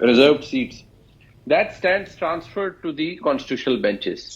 reserved seats, that stands transferred to the constitutional benches.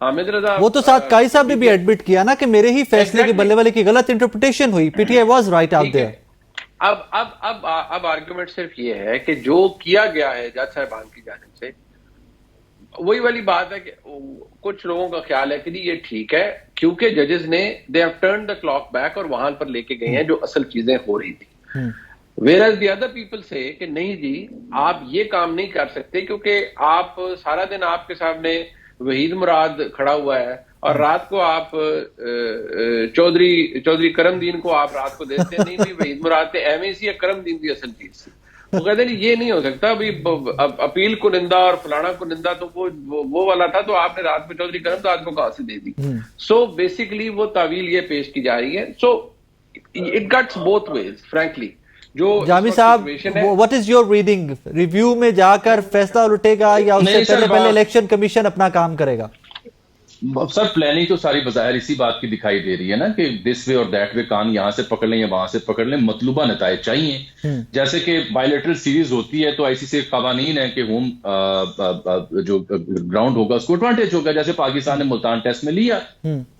Hamid رضا وہ تو ساتھ قائی صاحب نے بھی ایڈمٹ کیا نا کہ میرے ہی فیصلے کے بلے والے کی غلط انٹرپریٹیشن ہوئی, P T I was right out there. اب آرگومنٹ صرف یہ ہے کہ جو کیا گیا ہے جج صاحبان کی جانب سے, وہی والی بات ہے کہ کچھ لوگوں کا خیال ہے کہ یہ ٹھیک ہے کیونکہ ججز نے they have turn the clock back اور وہاں پر لے کے گئے ہیں جو اصل چیزیں ہو رہی تھی. whereas the other people say کہ نہیں جی آپ یہ کام نہیں کر سکتے کیونکہ آپ سارا دن آپ کے سامنے وحید مراد کھڑا ہوا ہے اور رات کو آپ چودھری کرم دین کو آپ رات کو دیکھتے ہیں. نہیں بھی وحید مراد تے ایویں سی کرم دین دی اصل چیز سی. وہ کہتے ہیں یہ نہیں ہو سکتا بھی اپیل کو نندا اور فلانا کو نندا تو وہ والا تھا تو آپ نے رات میں چودھری کرم داد کو کہاں سے دے دی. سو بیسیکلی وہ تعویل یہ پیش کی جا رہی ہے. So it gets both ways frankly. Jami sahab what is your reading, review میں جا کر فیصلہ الٹے گا یا اس سے پہلے الیکشن کمیشن اپنا کام کرے گا؟ سر پلاننگ تو ساری بظاہر اسی بات کی دکھائی دے رہی ہے نا کہ دس وے اور دیٹ وے کان یہاں سے پکڑ لیں یا وہاں سے پکڑ لیں, مطلوبہ نتائج چاہیے. جیسے کہ بائیلیٹرل سیریز ہوتی ہے تو آئی سی سی قوانین ہے کہ ہوم جو گراؤنڈ ہوگا اس کو ایڈوانٹیج ہوگا. جیسے پاکستان نے ملتان ٹیسٹ میں لیا,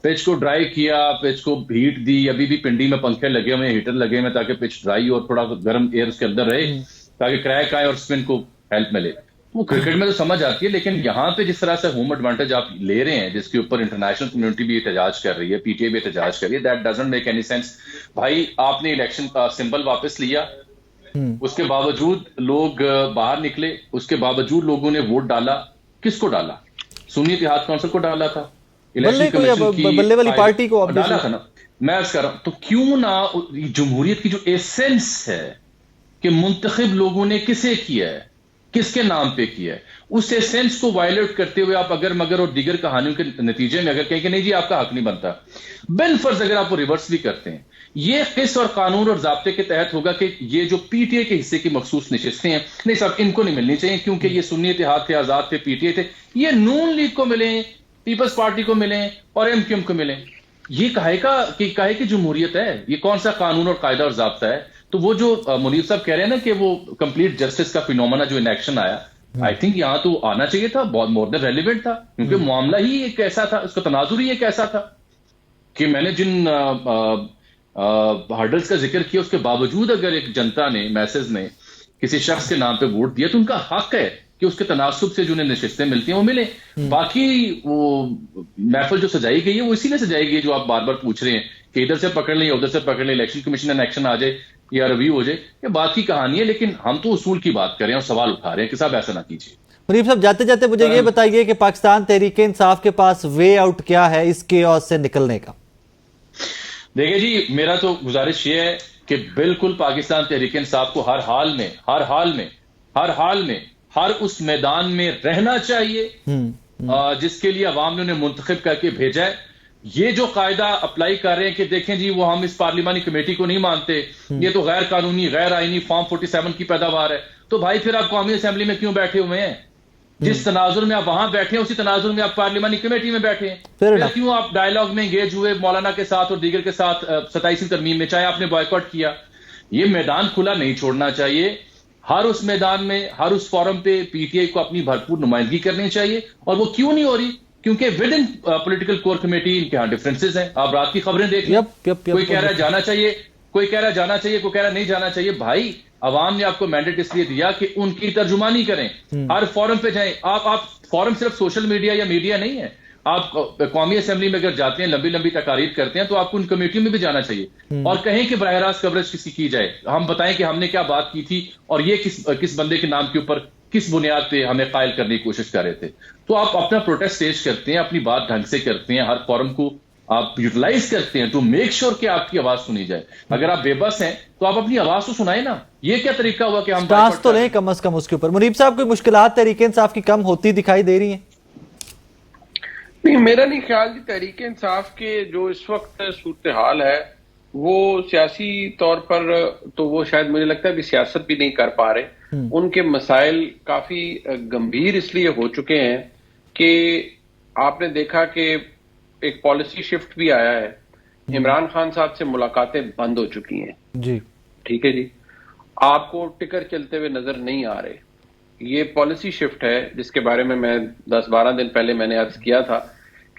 پچ کو ڈرائی کیا, پچ کو ہیٹ دی, ابھی بھی پنڈی میں پنکھے لگے ہوئے, ہیٹر لگے ہوئے تاکہ پچ ڈرائی اور تھوڑا گرم ایئر اس کے اندر رہے تاکہ کریک آئے اور اسپن کو ہیلپ ملے. وہ کرکٹ میں تو سمجھ آتی ہے, لیکن یہاں پہ جس طرح سے ہوم ایڈوانٹیج آپ لے رہے ہیں جس کے اوپر انٹرنیشنل کمیونٹی بھی احتجاج کر رہی ہے, پی ٹی آئی بھی احتجاج کر رہی ہے, that doesn't make any sense. بھائی آپ نے الیکشن کا سمبل واپس لیا, اس کے باوجود لوگ باہر نکلے, اس کے باوجود لوگوں نے ووٹ ڈالا. کس کو ڈالا؟ سنی اتحاد کونسل کو ڈالا تھا, الیکشن کمیشن کی بلے والی پارٹی کو ڈالا تھا نا. میں عرض کر رہا ہوں تو کیوں نہ جمہوریت کی جو ایسنس ہے کہ منتخب لوگوں نے کسے کیا ہے, کس کے نام پہ کیا ہے, اس ایسنس کو وائلیٹ کرتے ہوئے آپ اگر مگر اور دیگر کہانیوں کے نتیجے میں اگر کہیں کہ نہیں جی آپ کا حق نہیں بنتا, بالفرض اگر آپ وہ ریورس بھی کرتے ہیں, یہ قسط اور قانون اور ضابطے کے تحت ہوگا کہ یہ جو پی ٹی آئی کے حصے کی مخصوص نشستیں ہیں نہیں صاحب ان کو نہیں ملنی چاہیے کیونکہ یہ سنی اتحاد تھے, آزاد تھے, پی ٹی آئی تھے, یہ نون لیگ کو ملیں, پیپلز پارٹی کو ملیں اور ایم کیو ایم کو ملیں. یہ کہے کہ جمہوریت ہے, یہ کون سا قانون اور قاعدہ اور ضابطہ ہے؟ تو وہ جو منیر صاحب کہہ رہے ہیں نا کہ وہ کمپلیٹ جسٹس کا فینومنا جو انیکشن آیا, آئی تھنک یہاں تو آنا چاہیے تھا, بہت مور دین ریلیونٹ تھا کیونکہ معاملہ ہی ایک ایسا تھا, اس کا تناظر ہی ایک ایسا تھا کہ میں نے جن ہرڈلز کا ذکر کیا اس کے باوجود اگر ایک جنتا نے میسز نے کسی شخص کے نام پہ ووٹ دیا تو ان کا حق ہے کہ اس کے تناسب سے جو انہیں نشستیں ملتی ہیں وہ ملیں. باقی وہ محفل جو سجائی گئی ہے وہ اسی لیے سجائی گئی ہے جو آپ بار بار پوچھ رہے ہیں کہ ادھر سے پکڑ لیں یا ادھر سے پکڑ لیں, الیکشن کمیشن کا ایکشن آ جائے یا ریویو ہو جائے, یہ بات کی کہانی ہے. لیکن ہم تو اصول کی بات کر رہے ہیں اور سوال اٹھا رہے ہیں کہ صاحب ایسا نہ کیجیے. منیب صاحب جاتے جاتے مجھے یہ بتائیے کہ پاکستان تحریک انصاف کے پاس وے آؤٹ کیا ہے اس کیوس سے نکلنے کا؟ دیکھیں جی میرا تو گزارش یہ ہے کہ بالکل پاکستان تحریک انصاف کو ہر حال میں ہر اس میدان میں رہنا چاہیے جس کے لیے عوام نے انہیں منتخب کر کے بھیجا ہے. یہ جو قاعدہ اپلائی کر رہے ہیں کہ دیکھیں جی وہ ہم اس پارلیمانی کمیٹی کو نہیں مانتے, یہ تو غیر قانونی غیر آئینی فارم 47 کی پیداوار ہے, تو بھائی پھر آپ قومی اسمبلی میں کیوں بیٹھے ہوئے ہیں؟ جس تناظر میں آپ وہاں بیٹھے ہیں اسی تناظر میں آپ پارلیمانی کمیٹی میں بیٹھے ہیں. پھر کیوں آپ ڈائیلاگ میں انگیج ہوئے مولانا کے ساتھ اور دیگر کے ساتھ 27ویں ترمیم میں, چاہے آپ نے بائیکاٹ کیا؟ یہ میدان کھلا نہیں چھوڑنا چاہیے. ہر اس میدان میں ہر اس فورم پہ پی ٹی آئی کو اپنی بھرپور نمائندگی کرنی چاہیے, اور وہ کیوں نہیں ہو رہی؟ کیونکہ with in political core committee ان کے ہاں ڈفرینسز ہیں. آپ رات کی خبریں دیکھ لیں, کوئی کہہ رہا ہے جانا چاہیے, کوئی کہہ رہا ہے جانا چاہیے, کوئی کہہ رہا نہیں جانا چاہیے. بھائی عوام نے آپ کو مینڈیٹ اس لیے دیا کہ ان کی ترجمانی کریں, ہر فورم پہ جائیں. آپ فورم صرف سوشل میڈیا یا میڈیا نہیں ہے, آپ قومی اسمبلی میں اگر جاتے ہیں لمبی تقاریر کرتے ہیں تو آپ کو ان کمیٹیوں میں بھی جانا چاہیے اور کہیں کہ براہ راست کوریج کسی کی جائے, ہم بتائیں کہ ہم نے کیا بات کی تھی اور یہ کس بندے کے نام کے اوپر کس بنیاد پہ ہمیں قائل کرنے کی کوشش کر رہے تھے. تو آپ اپنا پروٹیسٹ پیش کرتے ہیں, اپنی بات ڈھنگ سے کرتے ہیں, ہر فورم کو آپ یوٹیلائز کرتے ہیں ٹو میک شیور کہ آپ کی آواز سنی جائے. اگر آپ بے بس ہیں تو آپ اپنی آواز تو سنائیں نا. یہ کیا طریقہ ہوا کہ ہم سٹانس تو لیں کم از کم اس کے اوپر؟ منیب صاحب کوئی مشکلات تحریک انصاف کی کم ہوتی دکھائی دے رہی ہیں؟ نہیں, میرا نہیں خیال جی. تحریک انصاف کے جو اس وقت صورتحال ہے وہ سیاسی طور پر تو وہ شاید مجھے لگتا ہے کہ سیاست بھی نہیں کر پا رہے. ان کے مسائل کافی گمبھیر اس لیے ہو چکے ہیں کہ آپ نے دیکھا کہ ایک پالیسی شفٹ بھی آیا ہے. عمران خان صاحب سے ملاقاتیں بند ہو چکی ہیں جی, ٹھیک ہے جی, آپ کو ٹکر چلتے ہوئے نظر نہیں آ رہے. یہ پالیسی شفٹ ہے جس کے بارے میں 10-12 دن پہلے میں نے عرض کیا تھا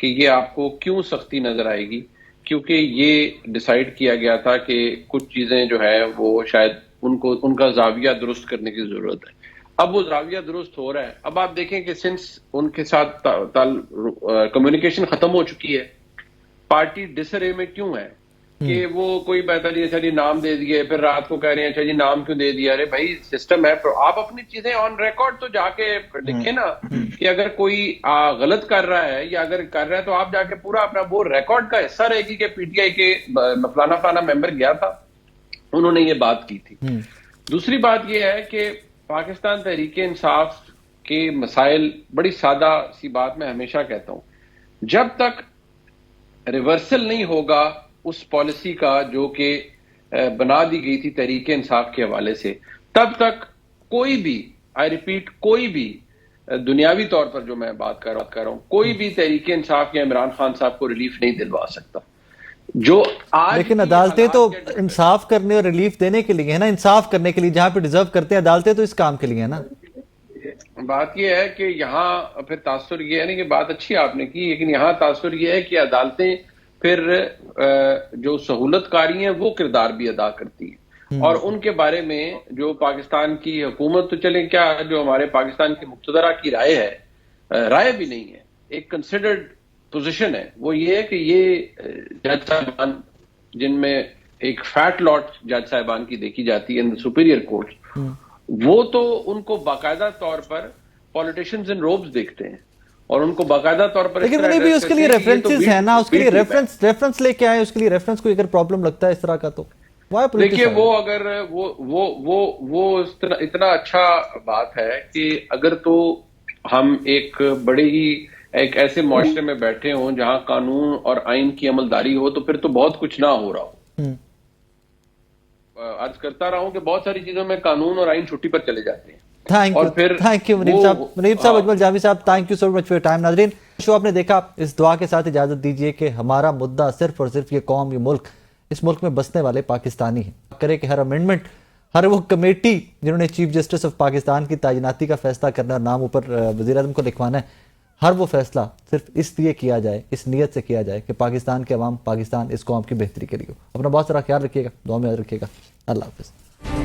کہ یہ آپ کو کیوں سختی نظر آئے گی، کیونکہ یہ ڈیسائیڈ کیا گیا تھا کہ کچھ چیزیں جو ہے وہ شاید ان کا زاویہ درست کرنے کی ضرورت ہے. اب وہ زاویہ درست ہو رہا ہے. اب آپ دیکھیں کہ سنس ان کے ساتھ کمیونیکیشن ختم ہو چکی ہے، پارٹی ڈس ارے میں کیوں ہے کہ وہ کوئی بہتر نہیں، اچھا جی نام دے دیے، پھر رات کو کہہ رہے ہیں اچھا جی نام کیوں دے دیا. ارے بھائی سسٹم ہے، آپ اپنی چیزیں آن ریکارڈ تو جا کے لکھیں نا کہ اگر کوئی غلط کر رہا ہے یا اگر کر رہا ہے تو آپ جا کے پورا اپنا وہ ریکارڈ کا حصہ رہے گی کہ پی ٹی آئی کے فلانا ممبر گیا تھا، انہوں نے یہ بات کی تھی. دوسری بات یہ ہے کہ پاکستان تحریک انصاف کے مسائل، بڑی سادہ سی بات میں ہمیشہ کہتا ہوں، جب تک ریورسل نہیں ہوگا اس پالیسی کا جو کہ بنا دی گئی تھی تحریک انصاف کے حوالے سے، تب تک کوئی بھی، آئی ریپیٹ، کوئی بھی دنیاوی طور پر جو میں بات کر رہا ہوں، کوئی بھی تحریک انصاف یا عمران خان صاحب کو ریلیف نہیں دلوا سکتا. جو آج لیکن عدالتیں تو انصاف کرنے اور ریلیف دینے کے لیے ہے نا، انصاف کرنے کے لیے، جہاں پہ ڈیزرو کرتے ہیں عدالتیں تو اس کام کے لیے ہے نا. بات یہ ہے کہ یہاں پھر تاثر یہ ہے نا کہ بات اچھی آپ نے کی، لیکن یہاں تاثر یہ ہے کہ عدالتیں پھر جو سہولت کاری ہیں وہ کردار بھی ادا کرتی ہیں، اور ان کے بارے میں جو پاکستان کی حکومت، تو چلیں کیا جو ہمارے پاکستان کی مقتدرہ کی رائے ہے، رائے بھی نہیں ہے، ایک کنسیڈرڈ پوزیشن ہے، وہ یہ ہے کہ یہ جج صاحبان، جن میں ایک فیٹ لاٹ جج صاحبان کی دیکھی جاتی ہے ان سپیریئر کورٹ، وہ تو ان کو باقاعدہ طور پر پولیٹیشینز ان روبز دیکھتے ہیں اور ان کو باقاعدہ طور پر، لیکن انہیں بھی اس کے لیے ریفرنسز ہیں نا، اس کے لیے ریفرنس لے کے آئے، اس کے لیے ریفرنس کوئی اگر پرابلم لگتا ہے اس طرح کا تو دیکھیے وہ اگر وہ اتنا اچھا بات ہے کہ اگر تو ہم ایک بڑے ہی ایک ایسے معاشرے میں بیٹھے ہوں جہاں قانون اور آئین کی عملداری ہو، تو پھر تو بہت کچھ نہ ہو رہا ہو. عرض کرتا رہا ہوں کہ بہت ساری چیزوں میں قانون اور آئین چھٹی پر چلے جاتے ہیں. تھینک یو منیب صاحب، اجمل جاوی صاحب، thank you so much for your time. ناظرین، شو آپ نے دیکھا، اس دعا کے ساتھ اجازت دیجیے کہ ہمارا مدعا صرف اور صرف یہ قوم، یہ ملک، اس ملک میں بسنے والے پاکستانی ہیں. کرے کہ ہر امینڈمنٹ، ہر وہ کمیٹی جنہوں نے چیف جسٹس آف پاکستان کی تعیناتی کا فیصلہ کرنا اور نام اوپر وزیر اعظم کو لکھوانا ہے، ہر وہ فیصلہ صرف اس لیے کیا جائے، اس نیت سے کیا جائے کہ پاکستان کے عوام، پاکستان اس قوم کی بہتری کے لیے ہو. اپنا بہت سارا خیال رکھیے گا، دعا میں یاد رکھیے گا. اللہ حافظ.